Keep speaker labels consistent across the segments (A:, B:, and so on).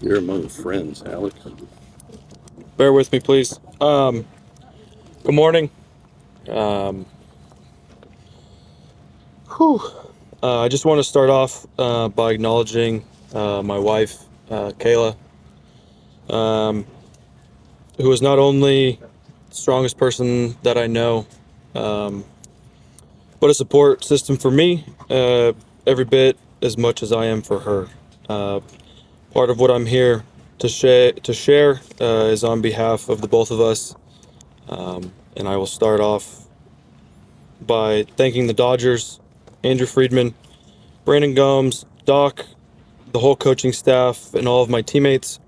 A: You're among friends, Alec.
B: Bear with me, please. Good morning. I just want to start off by acknowledging my wife, Kayla, who is not only the strongest person that I know, but a support system for me, every bit as much as I am for her. Part of what I'm here to share is on behalf of the both of us, and I will start off by thanking the Dodgers, Andrew Friedman, Brandon Gomes, Doc, the whole coaching staff, and all of my teammates.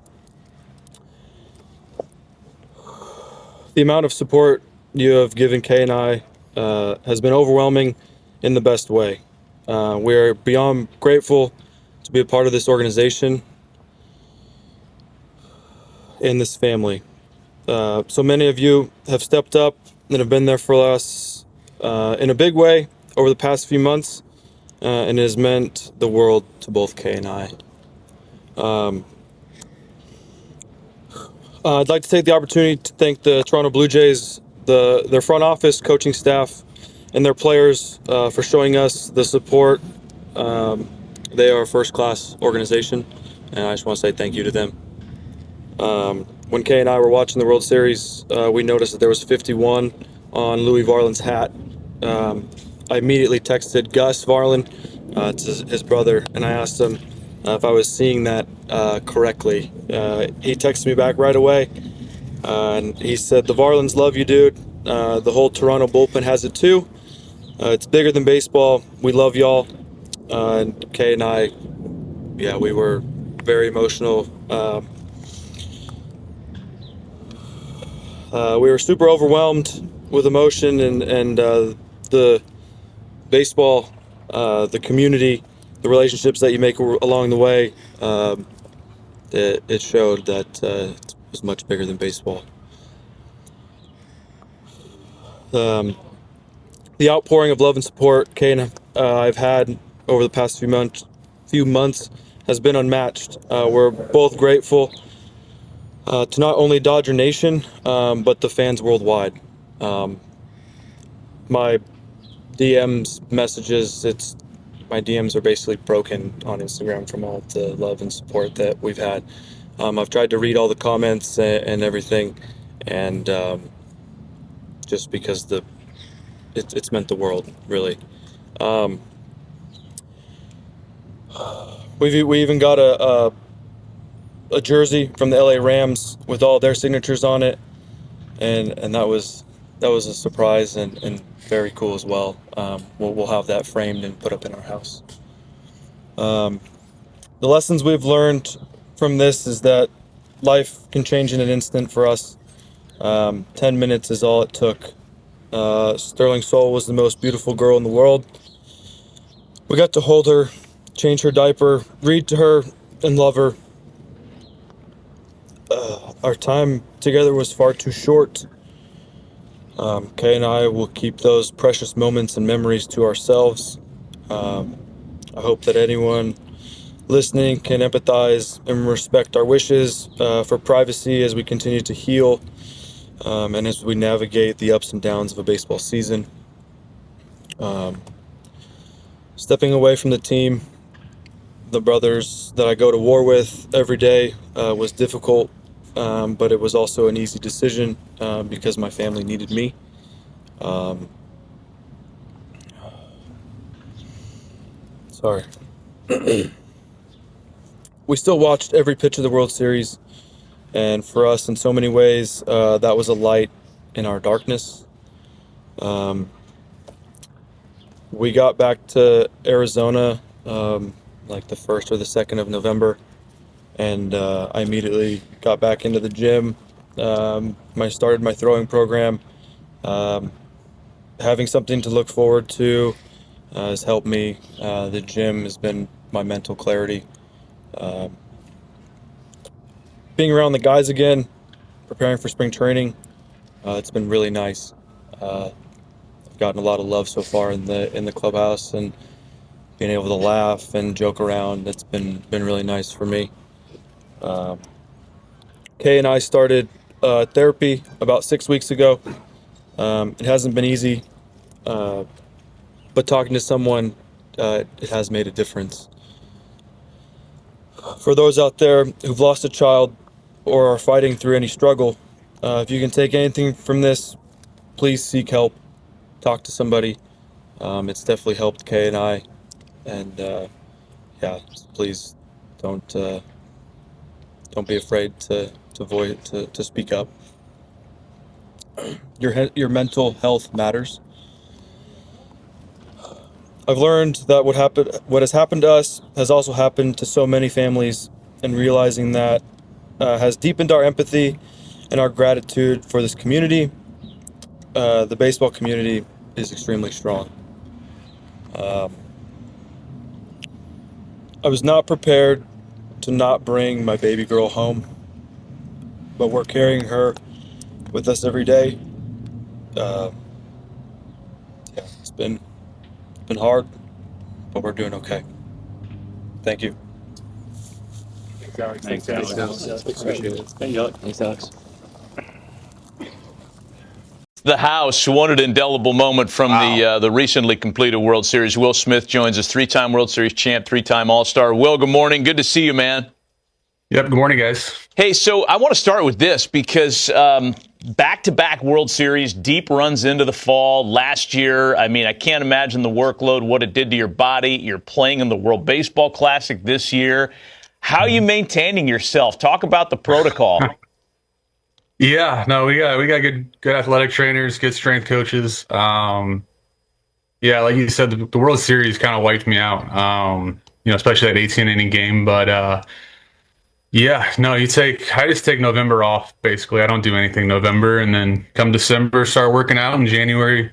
B: The amount of support you have given Kay and I has been overwhelming in the best way. We're beyond grateful to be a part of this organization and this family. So many of you have stepped up and have been there for us in a big way over the past few months, and it has meant the world to both Kay and I. I'd like to take the opportunity to thank the Toronto Blue Jays, their front office, coaching staff, and their players for showing us the support. They are a first-class organization, and I just want to say thank you to them. When Kay and I were watching the World Series, we noticed that there was 51 on Louis Varland's hat. I immediately texted Gus Varland, to his brother, and I asked him if I was seeing that correctly. He texted me back right away, and he said, "The Varlands love you, dude. The whole Toronto bullpen has it too. It's bigger than baseball. We love y'all." And Kay and I, we were very emotional. We were super overwhelmed with emotion, and the baseball, the community, the relationships that you make along the way, it showed that it was much bigger than baseball. The outpouring of love and support Kay and I've had over the past few months has been unmatched. We're both grateful to not only Dodger Nation, but the fans worldwide. My DMs messages, my DMs are basically broken on Instagram from all the love and support that we've had. I've tried to read all the comments and everything, and just because it's meant the world, really. We even got a jersey from the LA Rams with all their signatures on it, and that was a surprise and very cool as well. We'll have that framed and put up in our house. The lessons we've learned from this is that life can change in an instant for us. 10 minutes is all it took. Sterling Soul was the most beautiful girl in the world. We got to hold her, change her diaper, read to her, and love her. Our time together was far too short. Kay and I will keep those precious moments and memories to ourselves. I hope that anyone listening can empathize and respect our wishes for privacy as we continue to heal, and as we navigate the ups and downs of a baseball season. Stepping away from the team, the brothers that I go to war with every day, was difficult, but it was also an easy decision because my family needed me. Sorry. We still watched every pitch of the World Series, and for us, in so many ways, that was a light in our darkness. We got back to Arizona like the 1st or the 2nd of November, and I immediately got back into the gym. I started my throwing program. Having something to look forward to has helped me. The gym has been my mental clarity. Being around the guys again, preparing for spring training, it's been really nice. I've gotten a lot of love so far in the clubhouse, and being able to laugh and joke around, it's been really nice for me. Kay and I started therapy about 6 weeks ago. It hasn't been easy, but talking to someone, it has made a difference. For those out there who've lost a child or are fighting through any struggle, if you can take anything from this, please seek help. Talk to somebody. It's definitely helped Kay and I. And yeah, please don't be afraid to speak up. Your mental health matters. I've learned that what has happened to us has also happened to so many families, and realizing that has deepened our empathy and our gratitude for this community. The baseball community is extremely strong. I was not prepared to not bring my baby girl home, but we're carrying her with us every day. Yeah, it's been hard, but we're doing okay. Thank you.
A: Thanks, Alex. Appreciate it. Thank you, Alex.
C: Thanks, Alex.
D: The House wanted an indelible moment from the recently completed World Series. Will Smith joins us, three-time World Series champ, three-time All-Star. Will, good morning. Good to see you, man.
E: Yep, good morning, guys.
D: Hey, so I want to start with this because back-to-back World Series, deep runs into the fall. Last year, I mean, I can't imagine the workload, what it did to your body. You're playing in the World Baseball Classic this year. How are you maintaining yourself? Talk about the protocol.
E: Yeah, no, we got good athletic trainers, good strength coaches. Yeah, like you said, the World Series kind of wiped me out. Especially that 18-inning game. But yeah, no, I just take November off. Basically, I don't do anything November, and then come December, start working out. In January,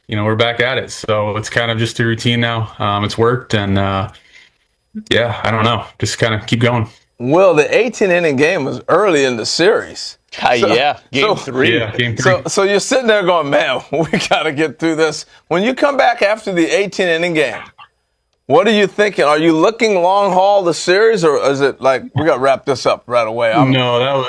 E: we're back at it. So it's kind of just a routine now. It's worked, and yeah, I don't know, just kind of keep going.
C: Well, the 18-inning game was early in the series.
D: Game three.
E: Yeah, game three.
C: So you're sitting there going, man, we got to get through this. When you come back after the 18-inning game, what are you thinking? Are you looking long haul the series, or is it like, we got to wrap this up right away?
E: No,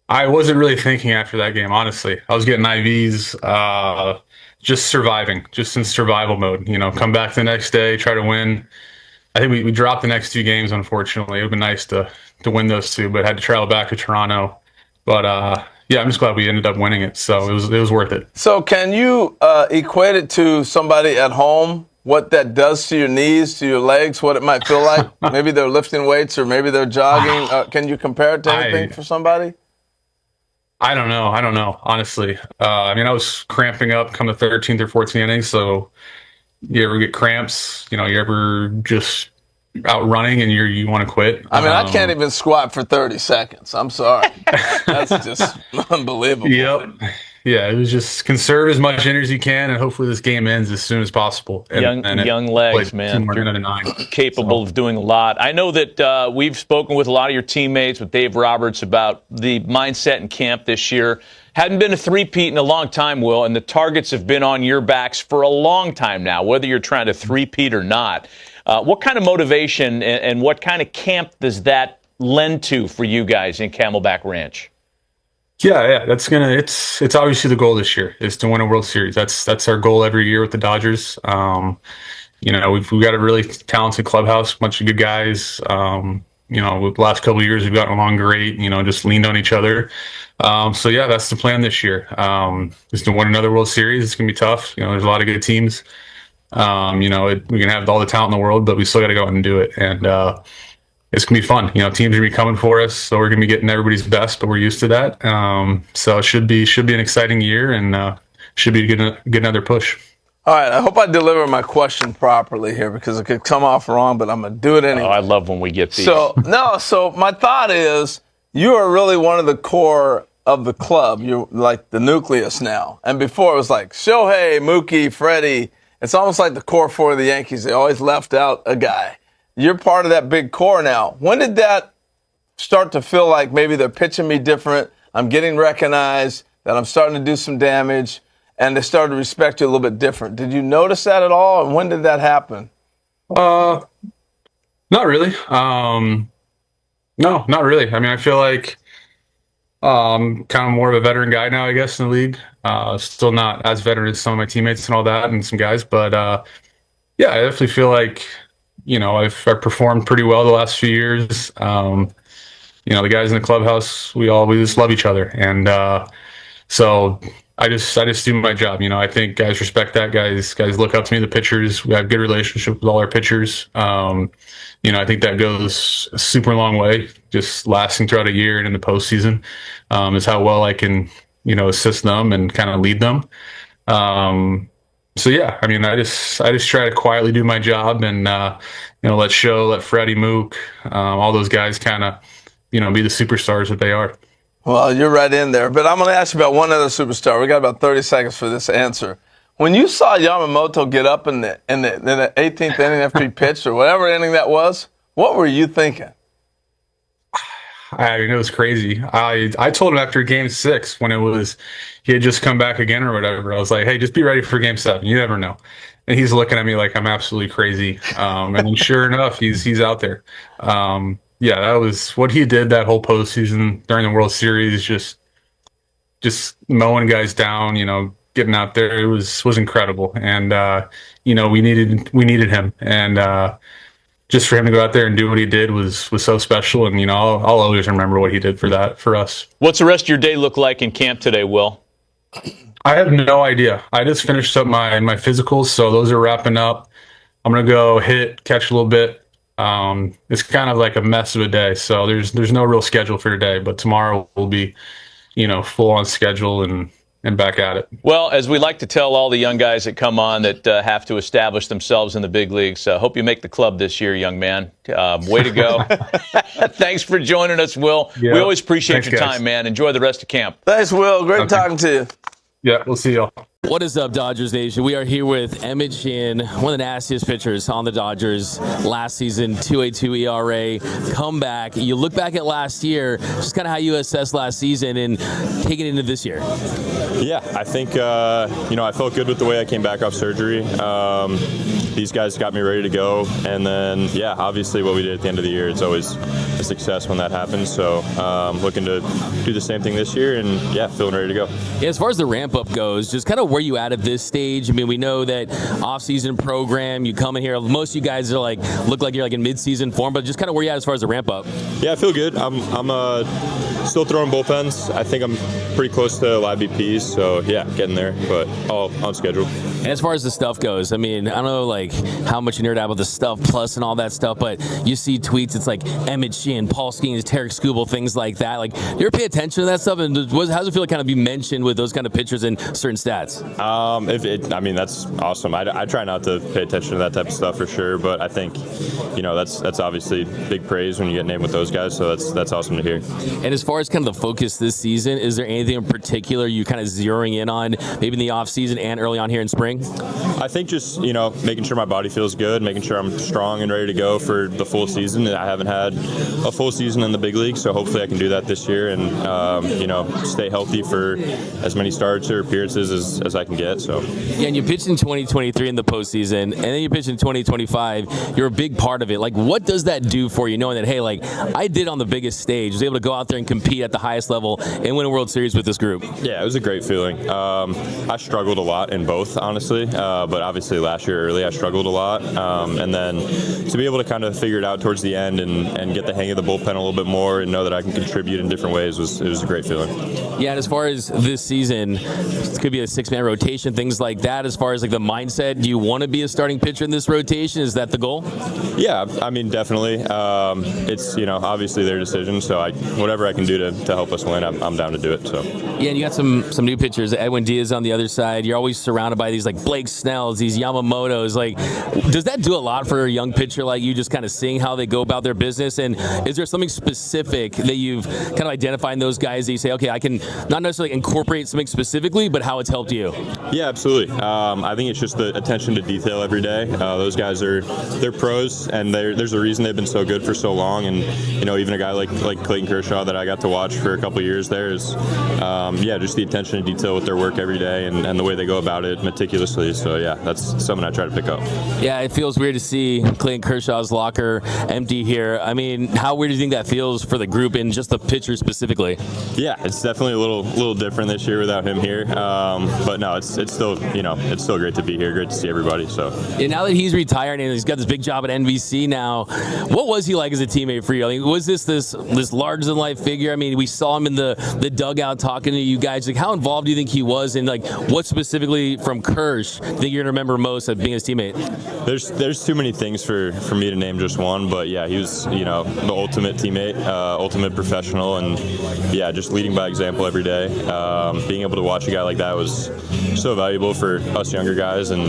E: I wasn't really thinking after that game, honestly. I was getting IVs, just surviving, just in survival mode. Come back the next day, try to win. I think we dropped the next two games, unfortunately. It would have been nice to win those two, but had to travel back to Toronto. But yeah, I'm just glad we ended up winning it. So it was worth it.
C: So can you equate it to somebody at home, what that does to your knees, to your legs, what it might feel like? Maybe they're lifting weights or maybe they're jogging. Can you compare it to anything for somebody?
E: I don't know, honestly. I was cramping up come the 13th or 14th inning. So you ever get cramps? You ever just out running and you want to quit?
C: I can't even squat for 30 seconds. I'm sorry. That's just unbelievable.
E: Yep. Yeah, it was just conserve as much energy as you can, and hopefully this game ends as soon as possible.
D: Young legs, man. Capable of doing a lot. I know that we've spoken with a lot of your teammates, with Dave Roberts, about the mindset in camp this year. Hadn't been a three-peat in a long time, Will, and the targets have been on your backs for a long time now, whether you're trying to three-peat or not. What kind of motivation and what kind of camp does that lend to for you guys in Camelback Ranch?
E: Yeah, it's obviously the goal this year is to win a World Series. That's our goal every year with the Dodgers. We've got a really talented clubhouse, a bunch of good guys. The last couple of years we've gotten along great. Just leaned on each other. So yeah, that's the plan this year. Is to win another World Series. It's gonna be tough. There's a lot of good teams. We can have all the talent in the world, but we still got to go out and do it. And it's gonna be fun. Teams are gonna be coming for us, so we're gonna be getting everybody's best, but we're used to that. So it should be an exciting year, and should be get another push.
C: All right, I hope I deliver my question properly here because it could come off wrong, but I'm gonna do it anyway.
D: Oh, I love when we get these.
C: So my thought is you are really one of the core of the club. You're like the nucleus now. And before it was like Shohei, Mookie, Freddie. It's almost like the core four of the Yankees. They always left out a guy. You're part of that big core now. When did that start to feel like maybe they're pitching me different, I'm getting recognized, that I'm starting to do some damage, and they started to respect you a little bit different? Did you notice that at all, and when did that happen?
E: Not really. No, not really. I mean, I feel like kind of more of a veteran guy now, I guess, in the league. Still not as veteran as some of my teammates and all that, and some guys, but yeah, I definitely feel like I've performed pretty well the last few years. The guys in the clubhouse, we just love each other, and so I just do my job. I think guys respect that. Guys look up to me. The pitchers, we have a good relationship with all our pitchers. I think that goes a super long way, just lasting throughout a year and in the postseason, is how well I can, assist them and kind of lead them. So yeah, I mean, I just try to quietly do my job and, let Freddie, Mook, all those guys kind of, be the superstars that they are.
C: Well, you're right in there. But I'm going to ask you about one other superstar. We got about 30 seconds for this answer. When you saw Yamamoto get up in the 18th inning after he pitched, or whatever inning that was, what were you thinking?
E: I mean, it was crazy. I told him after Game 6 when he had just come back again or whatever. I was like, hey, just be ready for Game 7. You never know. And he's looking at me like I'm absolutely crazy. And then sure enough, he's out there. Yeah, that was what he did that whole postseason during the World Series. Just mowing guys down, getting out there. It was incredible. And we needed him. And just for him to go out there and do what he did was so special. And I'll always remember what he did for us.
D: What's the rest of your day look like in camp today, Will?
E: I have no idea. I just finished up my physicals, so those are wrapping up. I'm gonna go catch a little bit. It's kind of like a mess of a day, so there's no real schedule for today. But tomorrow will be, full on schedule and back at it.
D: Well, as we like to tell all the young guys that come on that have to establish themselves in the big leagues, hope you make the club this year, young man. Way to go. Thanks for joining us, Will.
E: Yeah.
D: We always appreciate your
E: guys.
D: time, man. Enjoy the rest of camp.
C: Thanks, Will. Great talking to you.
E: Yeah, we'll see y'all.
F: What is up, Dodgers Nation? We are here with Emmet Sheehan, one of the nastiest pitchers on the Dodgers last season, 2.82 ERA, comeback. You look back at last year, just kind of how you assess last season and take it into this year.
G: Yeah, I think, I felt good with the way I came back off surgery. These guys got me ready to go. And then, yeah, obviously what we did at the end of the year, it's always a success when that happens. So looking to do the same thing this year and, yeah, feeling ready to go.
F: Yeah, as far as the ramp-up goes, just kind of where you at this stage? I mean, we know that off-season program, you come in here, most of you guys are look like you're in mid-season form, but just kind of where you at as far as the ramp-up?
G: Yeah, I feel good. I'm still throwing bullpens. I think I'm pretty close to live BPs, so yeah, getting there, but all on schedule.
F: And as far as the stuff goes, I mean, I don't know how much you nerd out with the stuff plus and all that stuff, but you see tweets, it's like Emmet Sheehan, Paul Skeens, Tarek Skubal, things like that. Do you ever pay attention to that stuff? And how does it feel to kind of be mentioned with those kind of pitchers and certain stats?
G: That's awesome. I try not to pay attention to that type of stuff for sure, but I think, that's obviously big praise when you get named with those guys, so that's awesome to hear.
F: And as far as kind of the focus this season, is there anything in particular you kind of zeroing in on, maybe in the off season and early on here in spring?
G: I think just, making sure my body feels good, making sure I'm strong and ready to go for the full season. I haven't had a full season in the big league, so hopefully I can do that this year and, stay healthy for as many starts or appearances as I can get. So.
F: Yeah, and you pitched in 2023 in the postseason, and then you pitched in 2025. You're a big part of it. What does that do for you, knowing that, hey, I did on the biggest stage, was able to go out there and compete at the highest level and win a World Series with this group?
G: Yeah, it was a great feeling. I struggled a lot in both, honestly, but obviously last year early I struggled a lot, and then to be able to kind of figure it out towards the end and get the hang of the bullpen a little bit more and know that I can contribute in different ways was a great feeling.
F: Yeah, and as far as this season, it could be a 6-man rotation, things like that. As far as the mindset, do you want to be a starting pitcher in this rotation? Is that the goal?
G: Yeah, I mean, definitely. It's, obviously their decision, so whatever I can do to help us win, I'm down to do it. So.
F: Yeah, and you got some new pitchers. Edwin Diaz on the other side. You're always surrounded by these Blake Snells, these Yamamotos. Does that do a lot for a young pitcher like you, just kind of seeing how they go about their business? And is there something specific that you've kind of identified in those guys that you say, okay, I can not necessarily incorporate something specifically, but how it's helped you?
G: Yeah, absolutely. I think it's just the attention to detail every day. Those guys they're pros, and there's a reason they've been so good for so long. And even a guy like Clayton Kershaw that I got to watch for a couple years there is, just the attention to detail with their work every day and the way they go about it meticulously. So yeah. yeah, that's something I try to pick up.
F: Yeah, it feels weird to see Clayton Kershaw's locker empty here. I mean, how weird do you think that feels for the group and just the pitchers specifically?
G: Yeah, it's definitely a little different this year without him here. But no, it's still, you know, it's still great to be here. Great to see everybody. So
F: yeah, now that he's retired and he's got this big job at NBC now, what was he like as a teammate for you? I mean, was this larger than life figure? I mean, we saw him in the dugout talking to you guys. Like, how involved do you think he was, and like, what specifically from Kersh do you think you're gonna remember most of being his teammate?
G: There's too many things for me to name just one, but yeah, he was, you know, the ultimate teammate, ultimate professional, and yeah, just leading by example every day. Being able to watch a guy like that was so valuable for us younger guys, and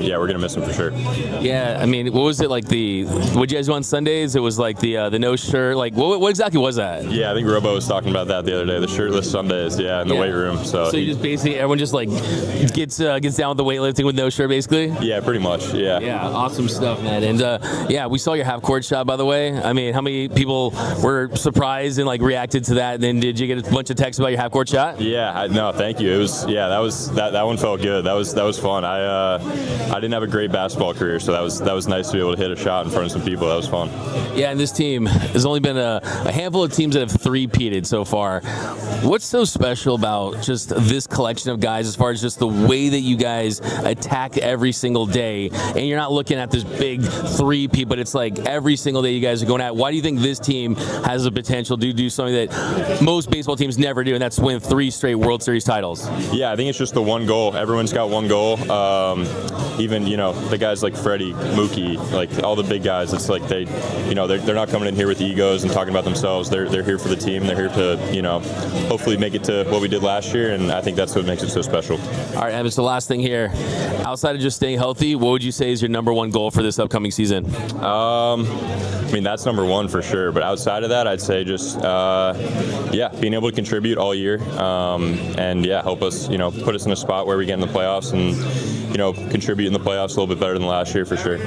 G: yeah, we're gonna miss him for sure.
F: Yeah, I mean, what was it like? What'd you guys do on Sundays? It was like the no shirt. Like, what exactly was that?
G: Yeah, I think Robo was talking about that the other day. The shirtless Sundays, yeah, in the weight room. So
F: you just basically everyone just like gets down with the weightlifting with no shirt, basically.
G: Yeah, pretty much. Yeah.
F: Yeah, awesome stuff, man. And yeah, we saw your half court shot, by the way. I mean, how many people were surprised and like reacted to that? And then did you get a bunch of texts about your half court shot?
G: Yeah, no, thank you. It was that one felt good. That was fun. I didn't have a great basketball career, so that was nice to be able to hit a shot in front of some people. That was fun.
F: Yeah, and this team has only been a handful of teams that have three-peated so far. What's so special about just this collection of guys as far as just the way that you guys attack every single day? And you're not looking at this big three-peat, but it's like every single day you guys are going at. Why do you think this team has the potential to do something that most baseball teams never do, and that's win 3 straight World Series titles?
G: Yeah, I think it's just the one goal. Everyone's got one goal. Even, you know, the guys like Freddie, Mookie, like all the big guys, it's like they're not coming in here with egos and talking about themselves. They're here for the team. They're here to, you know, hopefully make it to what we did last year, and I think that's what makes it so special.
F: All right, Emmet, so last thing here. Outside of just staying healthy, what would you say is your #1 goal for this upcoming season?
G: I mean, that's #1 for sure. But outside of that, I'd say just, yeah, being able to contribute all year, and yeah, help us, you know, put us in a spot where we get in the playoffs and, you know, contribute in the playoffs a little bit better than last year for sure.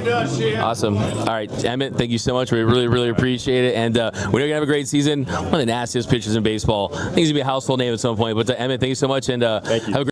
F: Awesome. All right, Emmet, thank you so much. We really, really appreciate it. And we know you're going to have a great season. One of the nastiest pitchers in baseball. I think he's going to be a household name at some point. But Emmet, thank you so much. And
G: thank you.
F: Have a great